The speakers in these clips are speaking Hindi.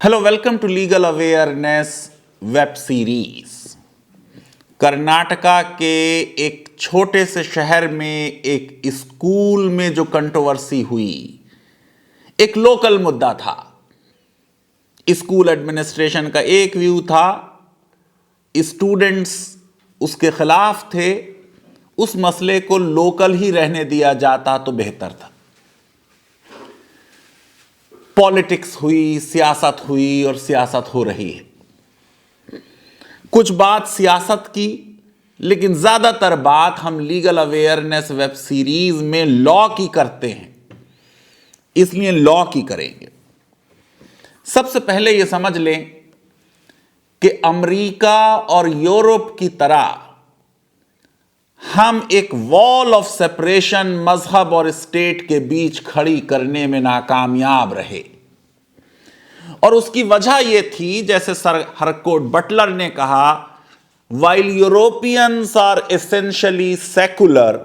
Hello, welcome to legal awareness web series. Karnataka के एक छोटे से शहर में एक स्कूल में जो कंट्रोवर्सी हुई, एक लोकल मुद्दा था। स्कूल एडमिनिस्ट्रेशन का एक व्यू था, स्टूडेंट्स उसके खिलाफ थे। उस मसले को लोकल ही रहने दिया जाता तो बेहतर था। पॉलिटिक्स हुई, सियासत हुई और सियासत हो रही है। कुछ बात सियासत की, लेकिन ज्यादातर बात हम लीगल अवेयरनेस वेब सीरीज में लॉ की करते हैं, इसलिए लॉ की करेंगे। सबसे पहले यह समझ लें कि अमेरिका और यूरोप की तरह हम एक वॉल ऑफ सेपरेशन मजहब और स्टेट के बीच खड़ी करने में नाकामयाब रहे। और उसकी वजह यह थी, जैसे सर हरकोट बटलर ने कहा, while Europeans are essentially secular,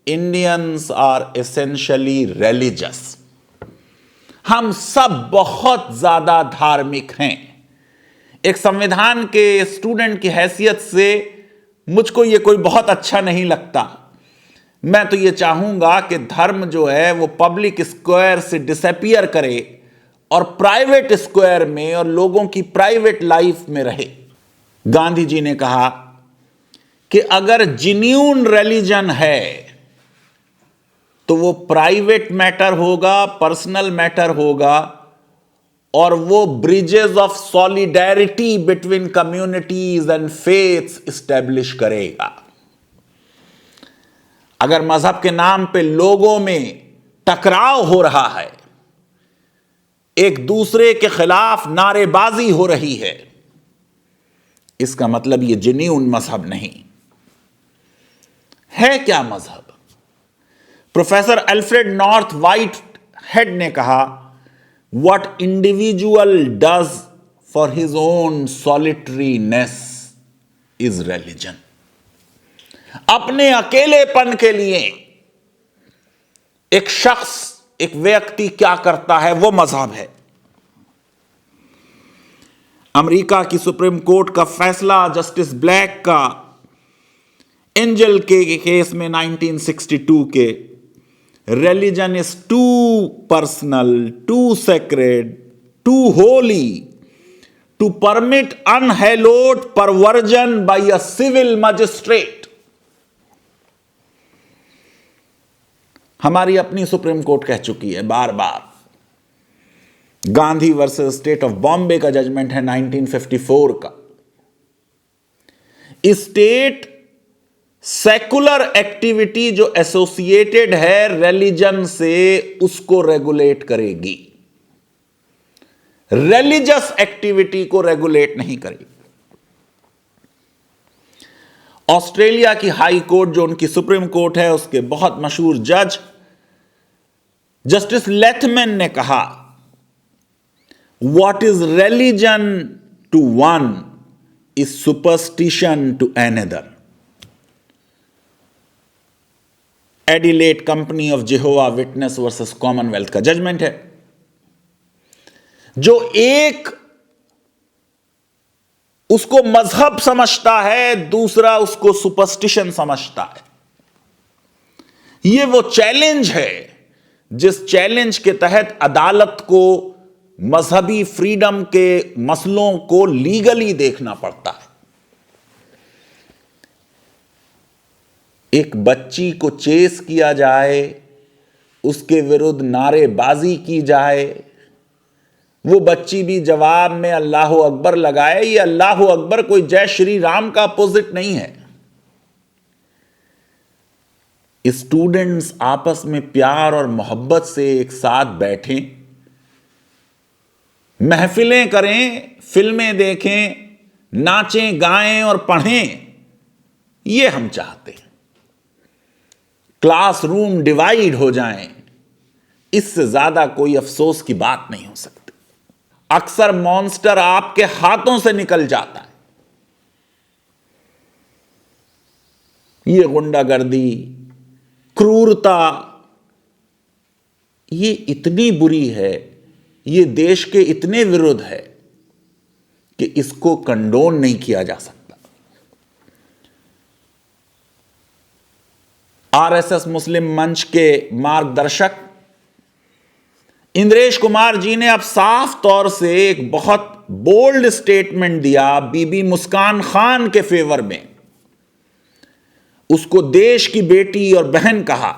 Indians are essentially religious. हम सब बहुत ज्यादा धार्मिक हैं। एक संविधान के स्टूडेंट की हैसियत से मुझको यह कोई बहुत अच्छा नहीं लगता। मैं तो यह चाहूंगा कि धर्म जो है वो पब्लिक स्क्वायर से डिसअपीयर करे और प्राइवेट स्क्वायर में और लोगों की प्राइवेट लाइफ में रहे। गांधी जी ने कहा कि अगर जेन्युइन रिलीजन है तो वो प्राइवेट मैटर होगा, पर्सनल मैटर होगा, और वो bridges of solidarity between communities and faiths establish करेगा। अगर मजहब के नाम पे लोगों में टकराव हो रहा है, एक दूसरे के खिलाफ नारेबाजी हो रही है, इसका मतलब यह जेन्युइन मजहब नहीं है। क्या मजहब? Professor Alfred North Whitehead ने कहा, what individual does for his own solitariness is religion. अपने अकेलेपन के लिए एक शख्स, एक व्यक्ति क्या करता है, वो मजहब है। अमेरिका की सुप्रीम कोर्ट का फैसला जस्टिस ब्लैक का एंजल के केस में 1962 के, religion is too personal, too sacred, too holy to permit unhallowed perversion by a civil magistrate. हमारी अपनी सुप्रीम कोर्ट कह चुकी है बार बार। Gandhi versus state of Bombay का जजमेंट है 1954 का। स्टेट सेकुलर एक्टिविटी जो एसोसिएटेड है रिलीजन से, उसको रेगुलेट करेगी, रिलीजियस एक्टिविटी को रेगुलेट नहीं करेगी। ऑस्ट्रेलिया की हाई कोर्ट, जो उनकी सुप्रीम कोर्ट है, उसके बहुत मशहूर जज जस्टिस लेथमैन ने कहा, what is religion to one is superstition to another. Adelaide company of Jehovah witness versus Commonwealth का जजमेंट है। जो एक उसको मजहब समझता है, दूसरा उसको सुपरस्टिशन समझता है। यह वो चैलेंज है जिस चैलेंज के तहत अदालत को मजहबी फ्रीडम के मसलों को लीगली देखना पड़ता है। एक बच्ची को चेस किया जाए, उसके विरुद्ध नारेबाजी की जाए, वो बच्ची भी जवाब में अल्लाह अकबर लगाए। ये अल्लाह अकबर कोई जय श्री राम का अपोजिट नहीं है। स्टूडेंट्स आपस में प्यार और मोहब्बत से एक साथ बैठें, महफिलें करें, फिल्में देखें, नाचें, गाएं और पढ़ें, ये हम चाहते हैं। क्लासरूम डिवाइड हो जाएं, इससे ज्यादा कोई अफसोस की बात नहीं हो सकती। अक्सर मॉन्स्टर आपके हाथों से निकल जाता है। ये गुंडागर्दी, क्रूरता, ये इतनी बुरी है ये देश के इतने विरुद्ध है कि इसको कंडोन नहीं किया जा सकता। आरएसएस मुस्लिम मंच के मार्गदर्शक इंद्रेश कुमार जी ने अब साफ तौर से एक बहुत बोल्ड स्टेटमेंट दिया बीबी मुस्कान खान के फेवर में। उसको देश की बेटी और बहन कहा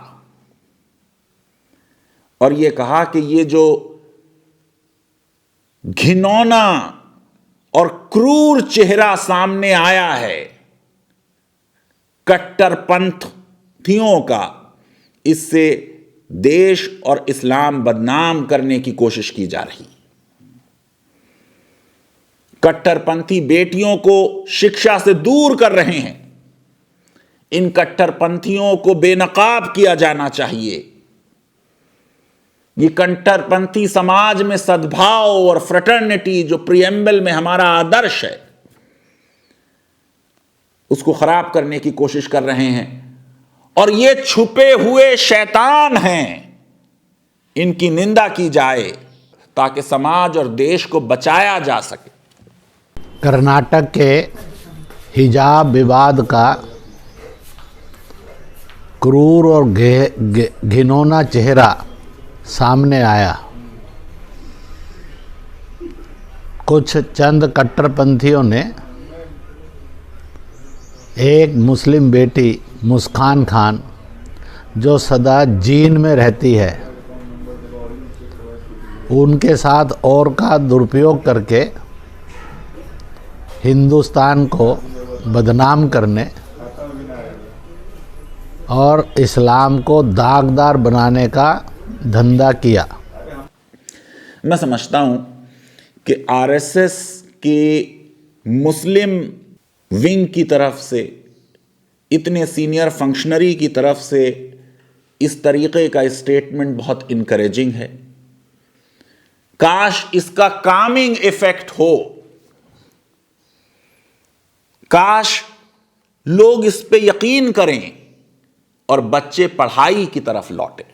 और यह कहा कि ये जो घिनौना और क्रूर चेहरा सामने आया है कट्टरपंथियों का, इससे देश और इस्लाम बदनाम करने की कोशिश की जा रही। कट्टरपंथी बेटियों को शिक्षा से दूर कर रहे हैं। इन कट्टरपंथियों को बेनकाब किया जाना चाहिए। ये कट्टरपंथी समाज में सद्भाव और फ्रेटर्निटी जो प्रीएम्बल में हमारा आदर्श है, उसको खराब करने की कोशिश कर रहे हैं। और ये छुपे हुए शैतान हैं, इनकी निंदा की जाए ताकि समाज और देश को बचाया जा सके। कर्नाटक के हिजाब विवाद का क्रूर और घिनौना चेहरा सामने आया। कुछ चंद कट्टरपंथियों ने एक मुस्लिम बेटी मुस्कान खान, जो सदा जीन में रहती है, उनके साथ और का दुरुपयोग करके हिंदुस्तान को बदनाम करने और इस्लाम को दागदार बनाने का धंधा किया। मैं समझता हूं कि आरएसएस के मुस्लिम विंग की तरफ से, इतने सीनियर फंक्शनरी की तरफ से इस तरीके का स्टेटमेंट बहुत इनकरेजिंग है। काश इसका कामिंग इफेक्ट हो, काश लोग इस पे यकीन करें और बच्चे पढ़ाई की तरफ लौटें।